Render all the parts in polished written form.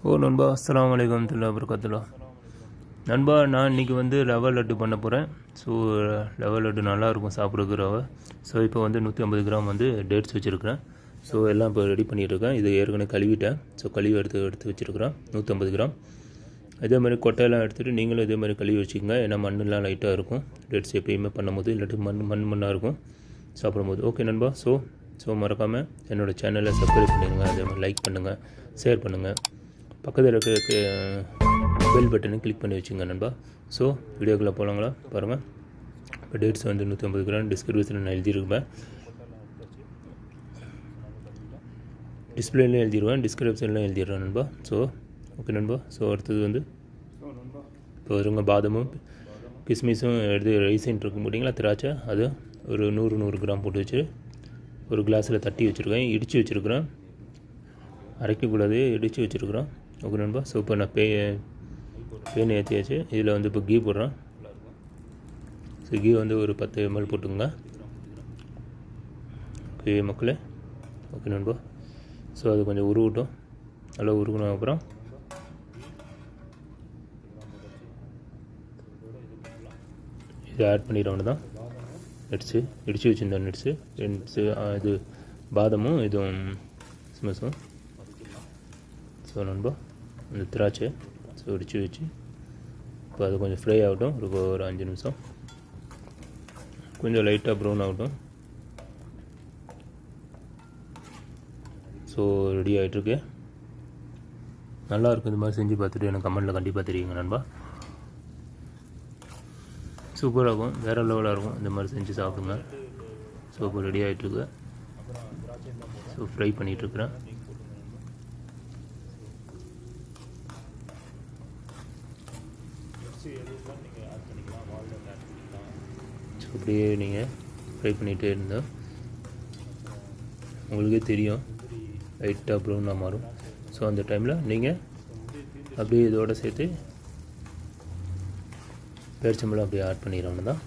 நண்பா, அஸ்ஸலாமு அலைக்கும் வரஹ்மத்துல்லாஹி வபரகாத்துஹு. நண்பா, நான் இன்றைக்கி வந்து ரவை லட்டு பண்ண போகிறேன். ஸோ ரவை லட்டு நல்லாயிருக்கும் சாப்பிட்றதுக்கு ரவை. ஸோ இப்போ வந்து 150 கிராம் வந்து டேட்ஸ் வச்சுருக்கிறேன். ஸோ எல்லாம் இப்போ ரெடி பண்ணிகிட்ருக்கேன். இது ஏற்கனவே கழுவிட்டேன். ஸோ கழுவி எடுத்து வச்சுருக்கிறேன் 150 கிராம். இதே மாதிரி கொட்டையெல்லாம் எடுத்துகிட்டு நீங்களும் இதே மாதிரி கழுவி வச்சுக்கோங்க. ஏன்னா மண்ணெலாம் லைட்டாக இருக்கும் டேட்ஸ் எப்பயுமே பண்ணும்போது, இல்லாட்டி மண்ணாக இருக்கும் சாப்பிடும்போது. ஓகே நண்பா, ஸோ மறக்காமல் என்னோடய சேனலை சப்ஸ்கிரைப் பண்ணிடுங்க. அதே மாதிரி லைக் பண்ணுங்கள், ஷேர் பண்ணுங்கள், பக்கத்தில் இருக்க பெல் பட்டனை கிளிக் பண்ணி வச்சுங்க நண்பா. ஸோ வீடியோக்குள்ளே போகலாங்களா பாருங்கள். இப்போ டேட்ஸ் வந்து 150 கிராம் டிஸ்கிரிப்ஷனில் நான் எழுதியிருப்பேன், டிஸ்பிளேலையும் எழுதிடுவேன், டிஸ்கிரிப்ஷன்லையும் எழுதிடுறேன் நண்பா. ஸோ ஓகே நண்பா. ஸோ அடுத்தது வந்து இப்போ வருங்க பாதமும் கிஸ்மிஸும் எடுத்து ரைஸின் இருக்கும் போட்டிங்களா, திராட்சை, அது ஒரு 100 கிராம் போட்டு வச்சு ஒரு கிளாஸில் தட்டி வச்சுருக்கேன். இடித்து வச்சுருக்குறேன், அரைக்கக்கூடாது, இடித்து வச்சுருக்குறேன். ஓகே நண்பா. ஸோ இப்போ நான் பேன் ஏற்றியாச்சு. இதில் வந்து இப்போ கீ போடுறேன். ஸோ கீ வந்து ஒரு 10 ml போட்டுங்க. ஓகே மக்களே. ஓகே நண்பா. ஸோ அது கொஞ்சம் உருகட்டும். நல்லா உருகின அப்புறம் இதை ஆட் பண்ணிடுறவங்க தான் நட்ஸு, இடித்து வச்சுருந்த நட்ஸு இது பாதமும் இதுவும் கிஸ்மிஸும். ஸோ நண்பா, இந்த திராட்சை ஸோ இடித்து வச்சு இப்போ அது கொஞ்சம் ஃப்ரை ஆகட்டும். ஒரு 5 நிமிஷம் கொஞ்சம் லைட்டாக ப்ரௌன் ஆகட்டும். ஸோ ரெடி ஆகிட்டுருக்கு. நல்லாயிருக்கும். இந்த மாதிரி செஞ்சு பார்த்துட்டு எனக்கு கமெண்ட்டில் கண்டிப்பாக தெரியுங்க நண்பா. சூப்பராக இருக்கும், வேறு லெவலாக இருக்கும். இந்த மாதிரி செஞ்சு சாப்பிடுங்க. ஸோ இப்போ ரெடி ஆகிட்டுருக்கு. So fry பண்ணிகிட்ருக்குறேன். ஸோ அப்படியே நீங்கள் ஃப்ரை பண்ணிகிட்டே இருந்தால் உங்களுக்கே தெரியும் லைட்டாக ப்ரௌனாக மாறும். ஸோ அந்த டைமில் நீங்கள் அப்படியே இதோடு சேர்த்து பேரிச்சம்பழம் அப்படியே ஆட் பண்ணிடுறோம்னு தான்.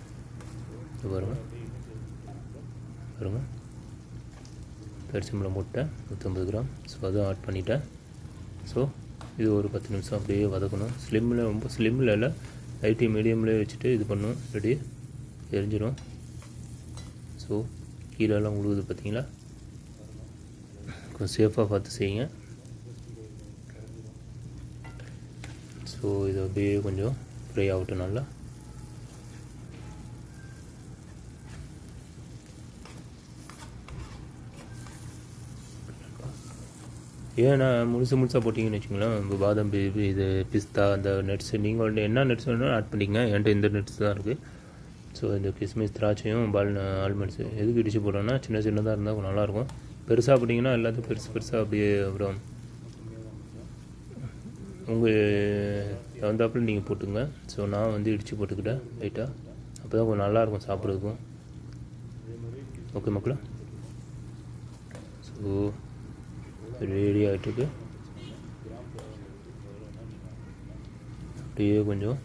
இது பாருங்கள் பேரிச்சம்பழம் போட்டேன் 150 கிராம். ஸோ அதுவும் ஆட் பண்ணிட்டேன். ஸோ இது ஒரு 10 நிமிஷம் அப்படியே வதக்கணும். ஸ்லிம்மில், ரொம்ப ஸ்லிம்மில் இல்லை, லைட்டு மீடியம்லேயே வச்சுட்டு இது பண்ணும். ரெடி எரிஞ்சிடும். ஸோ கீழெல்லாம் உழுவுது பார்த்தீங்களா. கொஞ்சம் சேஃபாக பார்த்து செய்யுங்க. ஸோ இது அப்படியே கொஞ்சம் ஃப்ரை ஆகட்டும் நல்லா. ஏன்னா முழுசாக போட்டிங்கன்னு வச்சுங்களேன், இப்போ பாதாம், இது பிஸ்தா, அந்த நட்ஸு நீங்கள் வந்து என்ன நட்ஸ் வேணாலும் ஆட் பண்ணிங்க. என்கிட்ட இந்த நட்ஸ் தான் இருக்குது. ஸோ இந்த கிஸ்மிஸ், திராட்சையும் ஆல்மண்ட்ஸு எதுக்கு இடித்து போட்டோன்னா சின்னதாக இருந்தால் கொஞ்சம் நல்லாயிருக்கும். பெருசாக போட்டிங்கன்னா எல்லாத்தையும் பெருசாக அப்படியே அப்புறம் உங்கள் தகுந்தாப்பில் நீங்கள் போட்டுங்க. ஸோ நான் வந்து இடித்து போட்டுக்கிட்டேன் லைட்டாக. அப்போ தான் கொஞ்சம் நல்லாயிருக்கும் சாப்பிட்றதுக்கும். ஓகே மக்களே. ஸோ ரெடி ஆகிட்டுருக்கு. அப்படியே கொஞ்சம்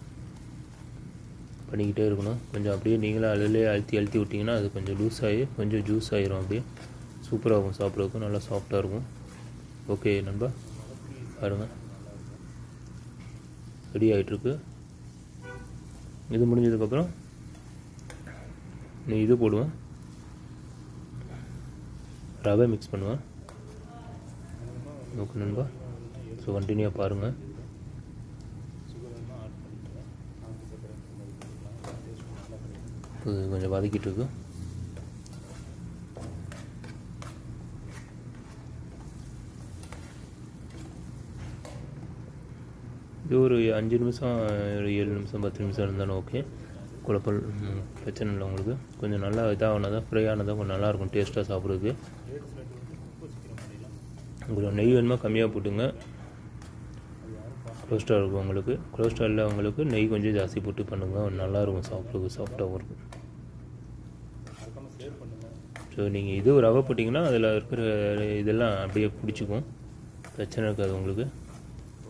பண்ணிக்கிட்டே இருக்கணும். கொஞ்சம் அப்படியே நீங்களும் அதிலே அழுத்தி விட்டிங்கன்னா அது கொஞ்சம் லூஸ் ஆகி கொஞ்சம் ஜூஸ் ஆகிரும். அப்படியே சூப்பராக இருக்கும் சாப்பிட்றதுக்கும், நல்லா சாஃப்டாக இருக்கும். ஓகே நண்பா, பாருங்கள் ரெடி ஆகிட்டுருக்கு. இது முடிஞ்சதுக்கப்புறம் நீ இது போடுவேன், ரவை மிக்ஸ் பண்ணுவேன். ஓகே நண்பா. ஸோ கண்டினியூவாக பாருங்கள். இது கொஞ்சம் வதக்கிட்டு இருக்கு. இது ஒரு 5 நிமிஷம், ஒரு 7 நிமிஷம், 10 நிமிஷம் இருந்தாலும் ஓகே, குழப்பம் பிரச்சனை இல்லை. உங்களுக்கு கொஞ்சம் நல்லா இதாகனதான், ஃப்ரை ஆனதான் கொஞ்சம் நல்லாயிருக்கும் டேஸ்ட்டாக சாப்பிட்றதுக்கு. உங்களுக்கு நெய் வேணுமா கம்மியாக போட்டுங்க. கொலஸ்ட்ரால் இருக்கும் உங்களுக்கு, கொலஸ்ட்ராலில் உங்களுக்கு நெய் கொஞ்சம் ஜாஸ்தி போட்டு பண்ணுங்கள், நல்லாயிருக்கும் சாப்பிட்றதுக்கு, சாஃப்டாகவும் இருக்கும். ஸோ நீங்கள் இது ரவை போட்டிங்கன்னா அதில் இருக்கிற இதெல்லாம் அப்படியே பிடிச்சிக்கும், பிரச்சனை இருக்காது உங்களுக்கு.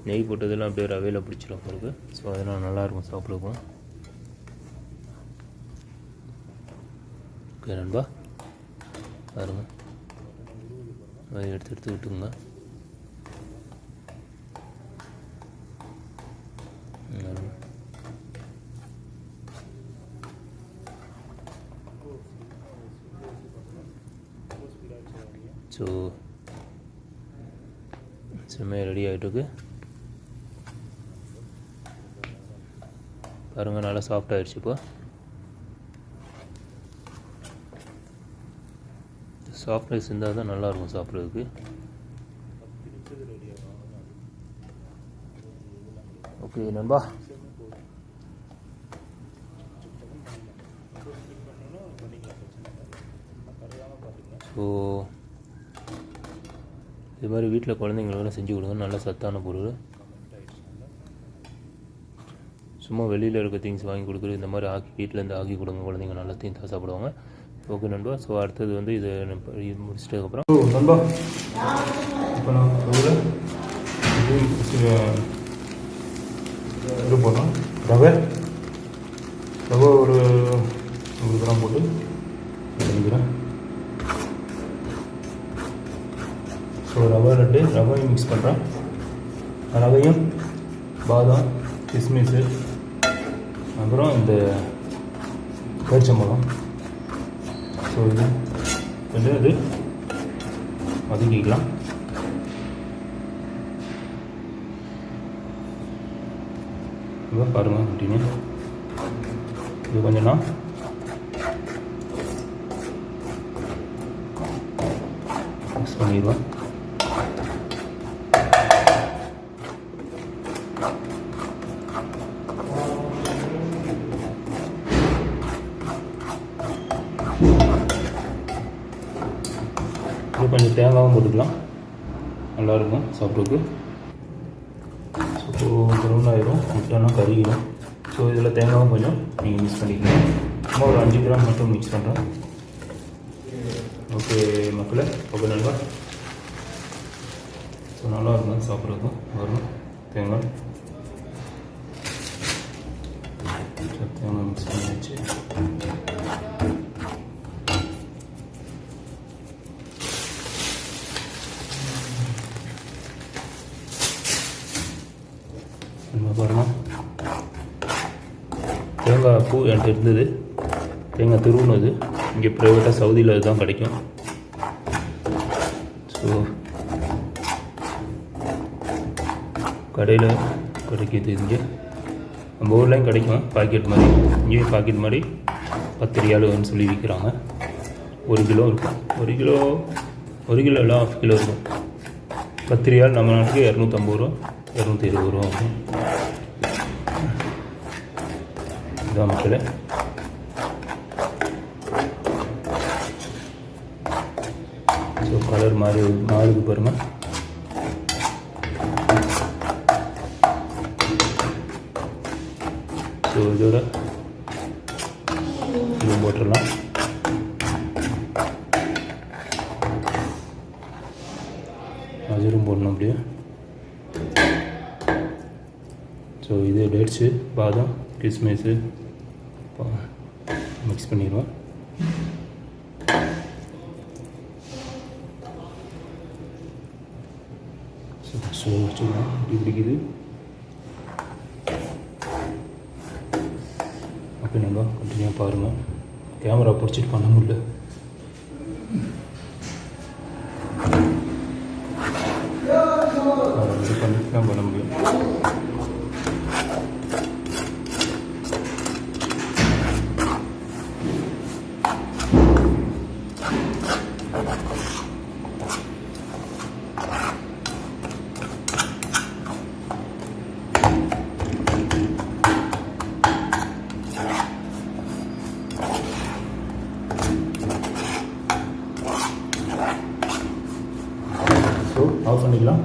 நெய் போட்டதெல்லாம் அப்படியே ரவையில் பிடிச்சிடும் உங்களுக்கு. ஸோ அதெல்லாம் நல்லாயிருக்கும் சாப்பிட்றதுக்கும். ஓகே நண்பா, பாருங்கள் எடுத்து விட்டுங்க. ஸோ செம்மையாக ரெடி ஆகிட்டுருக்கு. பாருங்கள், நல்லா சாஃப்டாகிடுச்சு. இப்போ சாஃப்ட்னஸ் இருந்தால் தான் நல்லாயிருக்கும் சாப்பிட்றதுக்கு. ஓகே நண்பா, ஸோ இது மாதிரி வீட்டில் குழந்தைங்களுக்கெல்லாம் செஞ்சு கொடுங்க. நல்ல சத்தான பொருள். சும்மா வெளியில் இருக்க திங்ஸ் வாங்கி கொடுக்குறது, இந்த மாதிரி வீட்டிலேருந்து ஆக்கி கொடுங்க. குழந்தைங்க நல்லா தீந்தா சாப்பிடுவாங்க. ஓகே நண்பா, ஸோ அடுத்தது வந்து இதை முடிச்சிட்டதுக்கப்புறம் நண்பா இப்போ நான் இது போட்டோம். ரவை ஒரு 100 கிராம் போட்டு பண்ணிக்கிறேன். ஸோ ரவையும் மிக்ஸ் பண்ணுறேன். ரவையும் பாதாம், கிஸ்மிஸு, அப்புறம் இந்த பேரிச்சம்பழம். ஸோ இது கொஞ்சம் இது வதக்கிக்கலாம். இப்போ பாருங்கள், கண்டினியூ. இது கொஞ்சம் நான் மிக்ஸ் பண்ணிடுவேன். இது கொஞ்சம் தேங்காயும் போட்டுக்கலாம், நல்லாயிருக்கும் சாப்பிட்றதுக்கு. ஸோ ப்ரௌன் ஆயிரும், முட்டைனா கறியும். ஸோ இதில் தேங்காயும் கொஞ்சம் நீங்கள் மிக்ஸ் பண்ணிக்கலாம். சும்மா ஒரு 5 கிராம் மட்டும் மிக்ஸ் பண்ணுறேன். ஓகே மக்களே, ஓகே நண்பா. ஸோ நல்லாயிருக்கும் சாப்பிட்றதுக்கும். வரும் தேங்காய் மிக்ஸ் பண்ணியாச்சு. பாருங்கள், தேங்காய் பூ என்கிட்ட இருந்தது. தேங்காய் துருவுனது இங்கே ப்ரைவேட்டாக சவுதியில் அதுதான் கிடைக்கும். ஸோ கடையில் கிடைக்கிது. இங்கே நம்ம ஊர்லேயும் கிடைக்கும் பாக்கெட் மாதிரி. இங்கேயும் பாக்கெட் மாதிரி 10 ரியாலுன்னு சொல்லி விற்கிறாங்க. 1 கிலோ இருக்கும். 1 கிலோ இல்லை, 1/2 கிலோ இருக்கும். 10 ரியால் நம்ம நாட்டுக்கு 250 ரூபா, 220 ரூபா ஆகும். இதுதான் மக்களே. ஸோ கலர் மாறுது பாருங்கள். ஸோ இதோட இது போட்டுடலாம். அஜரும் போடணும் அப்படியே. ஸோ இது டேட்ஸு, பாதாம், கிஸ்மிஸு மிக்ஸ் பண்ணிடுவோம். ஸோ வச்சுக்கலாம். இப்படி பிடிக்குது. ஓகே நண்பா, கண்டினியூவாக பாருங்கள். கேமரா பிடிச்சிட்டு பண்ண முடியல. இது பண்ணிட்டு தான் பண்ண முடியும். ஸோ ஆஃப் பண்ணிக்கலாம்.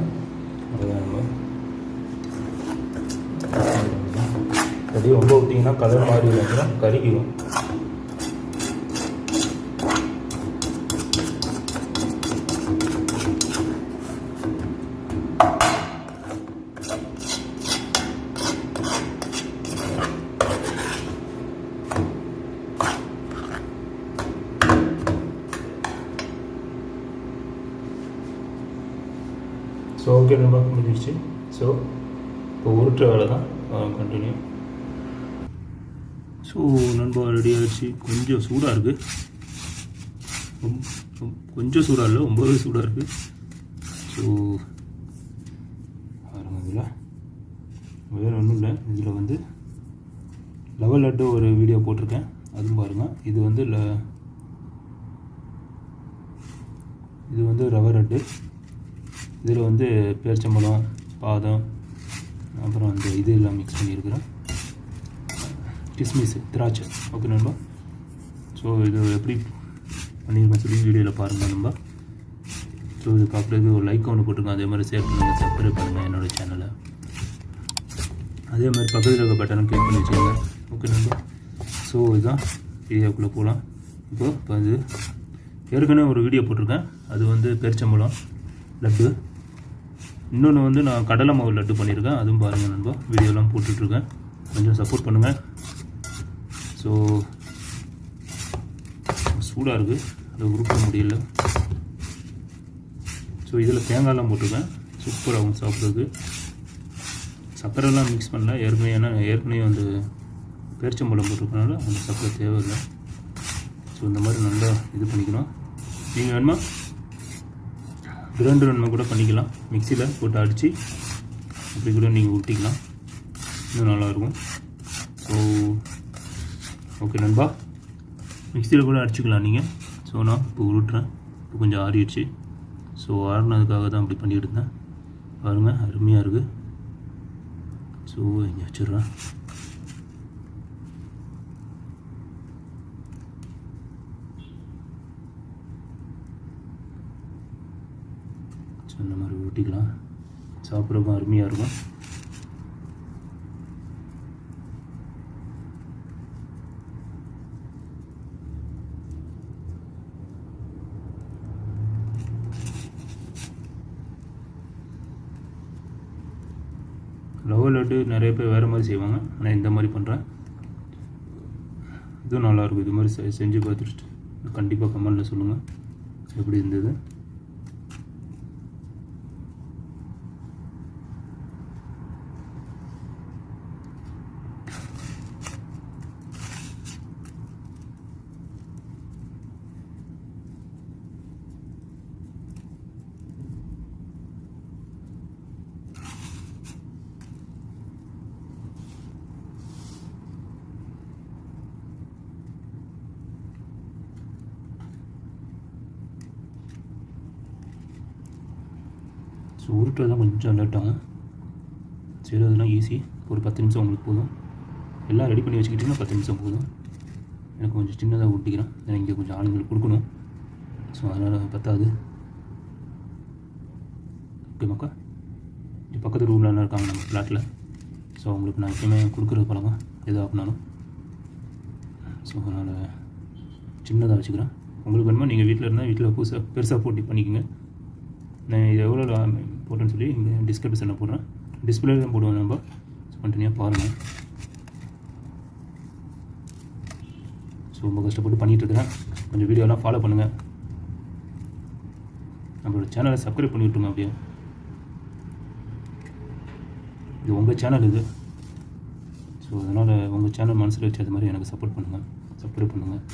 அப்படியே ரொம்ப ஊற்றிங்கன்னா கலர் மாறி இல்லைன்னா கறிக்கும். ஸோ ஓகே நண்பா, முடிஞ்சிடுச்சு. ஸோ இப்போ உருட்டுற வேலை தான், கண்டினியூ. ஸோ நண்பா ரெடி ஆகிடுச்சு. கொஞ்சம் சூடாக இருக்குது. கொஞ்சம் சூடாக இல்லை, ரொம்பவே சூடாக இருக்குது. ஸோ பாருங்கள், இதில் வேறு ஒன்றும் இல்லை. இதில் வந்து லெவல் லட்டு ஒரு வீடியோ போட்டிருக்கேன், அதுவும் பாருங்கள். இது வந்து ரவை லட்டு. இதில் வந்து பேரிச்சம்பழம், பாதம், அப்புறம் அந்த இது எல்லாம் மிக்ஸ் பண்ணியிருக்கிறேன், கிஸ்மிஸ், திராட்சை. ஓகே நண்பா. ஸோ இது எப்படி பண்ணியிருக்கேன் சொல்லி வீடியோவில் பாருங்கள் நண்பா. ஸோ இது பார்க்குறதுக்கு ஒரு லைக் ஒன்று போட்டிருக்கேன், அதே மாதிரி ஷேர் பண்ணுங்கள், சப்ஸ்கிரைப் பண்ணுங்கள் என்னோடய சேனலை. அதே மாதிரி பக்கத்தில் இருக்க பட்டனை கிளிக் பண்ணி வச்சுக்கோங்க. ஓகே நண்பா. ஸோ இதுதான் வீடியோக்குள்ளே போகலாம். இப்போ இது ஏற்கனவே ஒரு வீடியோ போட்டிருக்கேன், அது வந்து பேரிச்சம்பழம் லட்டு. இன்னொன்று வந்து நான் கடலை மாவு லட்டு பண்ணியிருக்கேன், அதுவும் பாருங்கள் நண்பா. வீடியோலாம் போட்டுட்ருக்கேன், கொஞ்சம் சப்போர்ட் பண்ணுங்கள். ஸோ சூடாக இருக்குது, அதை உருட்ட முடியல. ஸோ இதில் தேங்காயெல்லாம் போட்டிருக்கேன், சூப்பராகும் சாப்பிட்றதுக்கு. சர்க்கரைலாம் மிக்ஸ் பண்ணல ஏற்கனவே, ஏன்னா ஏற்கனவே வந்து பேரிச்சம்பழம் போட்டிருக்கனால அந்த சர்க்கரை தேவையில்லை. ஸோ இந்த மாதிரி நல்லா இது பண்ணிக்கணும். நீங்கள் வேணுமா கிரைண்டர் வேணுமா கூட பண்ணிக்கலாம், மிக்சியில் போட்டு அடித்து அப்படி கூட நீங்கள் ஊட்டிக்கலாம், இன்னும் நல்லாயிருக்கும். ஸோ ஓகே நண்பா, மிக்சியில் கூட அடிச்சுக்கலாம் நீங்கள். ஸோ நான் இப்போ உருட்டுறேன், இப்போ கொஞ்சம் ஆறிடுச்சு. ஸோ ஆறினதுக்காக தான் அப்படி பண்ணிகிட்டு இருந்தேன். பாருங்கள், அருமையாக இருக்குது. ஸோ இங்கே வச்சிடுறேன். ஸோ இந்த மாதிரி ஊட்டிக்கலாம், சாப்பிட்றதுக்கும் அருமையாக இருக்கும். லெவல் லட்டு நிறைய பேர் வேறு மாதிரி செய்வாங்க, ஆனால் இந்த மாதிரி பண்ணுறேன், இதுவும் நல்லாயிருக்கும். இது மாதிரி செஞ்சு பார்த்துட்டு கண்டிப்பாக கமெண்டில் சொல்லுங்கள் எப்படி இருந்தது. ஸோ உருட்டுறது தான் கொஞ்சம் லேட் ஆகும், செய்கிறதுலாம் ஈஸி. ஒரு 10 நிமிஷம் உங்களுக்கு போதும். எல்லாம் ரெடி பண்ணி வச்சுக்கிட்டிங்கன்னா 10 நிமிஷம் போதும். எனக்கு கொஞ்சம் சின்னதாக ஊட்டிக்கிறேன், ஏன்னா இங்கே கொஞ்சம் ஆளுங்களுக்கு கொடுக்கணும். ஸோ அதனால் பத்தாது. ஓகே மக்கா, இங்கே பக்கத்து ரூம்லாம் இருக்காங்க நம்ம ஃப்ளாட்டில். ஸோ அவங்களுக்கு நான் எப்பயுமே கொடுக்குற பழக்கம் எதாக அப்படின்னாலும். ஸோ அதனால் சின்னதாக வச்சுக்கிறேன். உங்களுக்கு வேணுமா நீங்கள் வீட்டில் இருந்தால் வீட்டில் பெருசாக போட்டி பண்ணிக்கோங்க. நான் இது எவ்வளோ போட்டேன்னு சொல்லி இங்கே டிஸ்கிரிப்ஷனில் போடுறேன், டிஸ்பிளே தான் போடுவேன் நம்ம. ஸோ கண்டினியூவாக பாருங்கள். ஸோ ரொம்ப கஷ்டப்பட்டு பண்ணிகிட்ருக்கிறேன், கொஞ்சம் வீடியோலாம் ஃபாலோ பண்ணுங்கள். நம்மளோட சேனலை சப்ஸ்கிரைப் பண்ணி விட்டுருங்க. அப்படியே இது உங்கள் சேனல் இது. ஸோ அதனால் உங்கள் சேனல் மனசில் வச்சு அது மாதிரி எனக்கு சப்போர்ட் பண்ணுங்கள், சப்ஸ்கிரைப் பண்ணுங்கள்.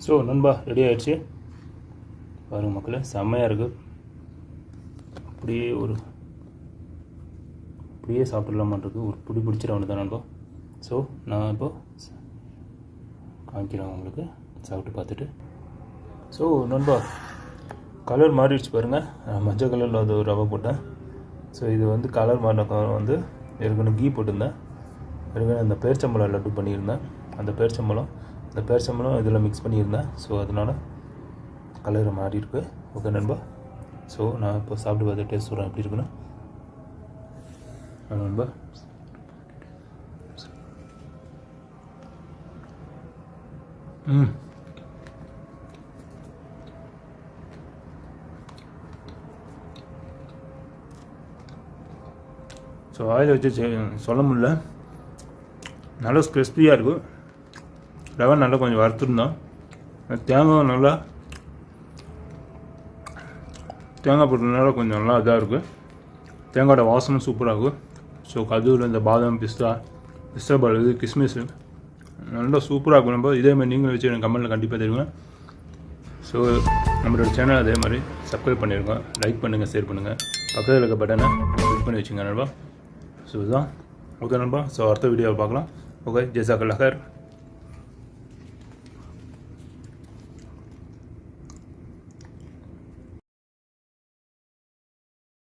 ஸோ நண்பா ரெடி ஆகிடுச்சு பாருங்கள் மக்களே, செம்மையாக இருக்குது. அப்படியே சாப்பிட்லாமான்றது ஒரு பிடிச்சிட ஒன்று தான் நண்பா. ஸோ நான் இப்போ காமிக்கிறேன் உங்களுக்கு சாப்பிட்டு பார்த்துட்டு. ஸோ நண்பா கலர் மாறிடுச்சு பாருங்கள். மஞ்சள் கலரில் அது ஒரு ரவை போட்டேன். ஸோ இது வந்து கலர் மாறின வந்து ஏற்கனவே கீ போட்டிருந்தேன். ஏற்கனவே அந்த பேரிச்சம்பழம் லட்டு பண்ணியிருந்தேன். அந்த பேரிச்சம்பழம் இதில் மிக்ஸ் பண்ணியிருந்தேன். ஸோ அதனால் கலர் மாறி இருக்கு. ஓகே நண்பா. ஸோ நான் இப்போ சாப்பிட்டு பார்த்து டேஸ்ட் சொல்கிறேன் எப்படி இருக்குன்னு. நண்பா ஸோ ஆயில் வச்சு சொல்ல முடியல. நல்லா கிறிஸ்பியாக இருக்கும். ரவை நல்லா கொஞ்சம் வறுத்துருந்தோம். தேங்காய் போட்டதுனால கொஞ்சம் நல்லா இதாக இருக்குது. தேங்காயோட வாசனை சூப்பராக இருக்கும். ஸோ கதுவில் இந்த பாதாம் பிஸ்தா பால் இது கிஸ்மிஸ் நல்லா சூப்பராக இருக்கும். நம்ம இதேமாதிரி நீங்களும் வச்சு எனக்கு கமெண்ட்டில் கண்டிப்பாக தெரியுங்க. ஸோ நம்மளோட சேனல் அதே மாதிரி சப்ஸ்கிரைப் பண்ணியிருக்கோம். லைக் பண்ணுங்கள், ஷேர் பண்ணுங்கள், பக்கத்தில் இருக்க பட்டனை கிளிக் பண்ணி வச்சுங்க நண்பா. ஸோ இதுதான். ஓகே நண்பா. ஸோ அடுத்த வீடியோவை பார்க்கலாம். ஓகே, ஜெஸாக்கல்லாஹ்.